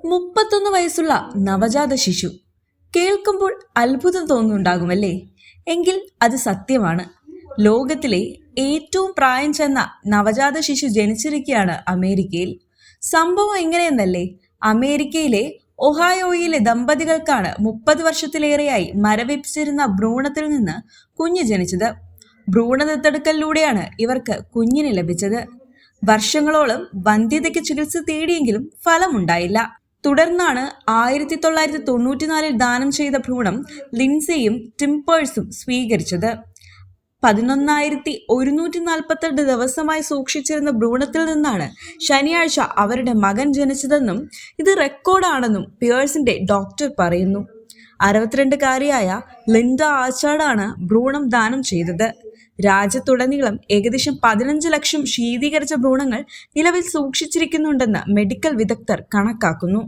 31 വയസ്സുള്ള നവജാത ശിശു. കേൾക്കുമ്പോൾ അത്ഭുതം തോന്നുന്നുണ്ടാകുമല്ലേ? എങ്കിൽ അത് സത്യമാണ്. ലോകത്തിലെ ഏറ്റവും പ്രായം ചെന്ന നവജാത ശിശു ജനിച്ചിരിക്കുകയാണ് അമേരിക്കയിൽ. സംഭവം എങ്ങനെയെന്നല്ലേ? അമേരിക്കയിലെ ഒഹായോയിലെ ദമ്പതികൾക്കാണ് 30 വർഷത്തിലേറെയായി മരവിപ്പിച്ചിരുന്ന ഭ്രൂണത്തിൽ നിന്ന് കുഞ്ഞ് ജനിച്ചത്. ഭ്രൂണ ദത്തെടുക്കലിലൂടെയാണ് ഇവർക്ക് കുഞ്ഞിനെ ലഭിച്ചത്. വർഷങ്ങളോളം വന്ധ്യതയ്ക്ക് ചികിത്സ തേടിയെങ്കിലും ഫലമുണ്ടായില്ല. തുടർന്നാണ് 1994 ദാനം ചെയ്ത ഭ്രൂണം ലിൻസയും ടിംപേഴ്സും സ്വീകരിച്ചത്. 11,148 ദിവസമായി സൂക്ഷിച്ചിരുന്ന ഭ്രൂണത്തിൽ നിന്നാണ് ശനിയാഴ്ച അവരുടെ മകൻ ജനിച്ചതെന്നും ഇത് റെക്കോർഡാണെന്നും പിയേഴ്സിന്റെ ഡോക്ടർ പറയുന്നു. 62-കാരിയായ ലിൻഡ ആർച്ചാർഡാണ് ഭ്രൂണം ദാനം ചെയ്തത്. രാജ്യത്തുടനീളം ഏകദേശം 15 ലക്ഷം ശീതീകരിച്ച ഭ്രൂണങ്ങൾ നിലവിൽ സൂക്ഷിച്ചിരിക്കുന്നുണ്ടെന്ന് മെഡിക്കൽ വിദഗ്ധർ കണക്കാക്കുന്നു.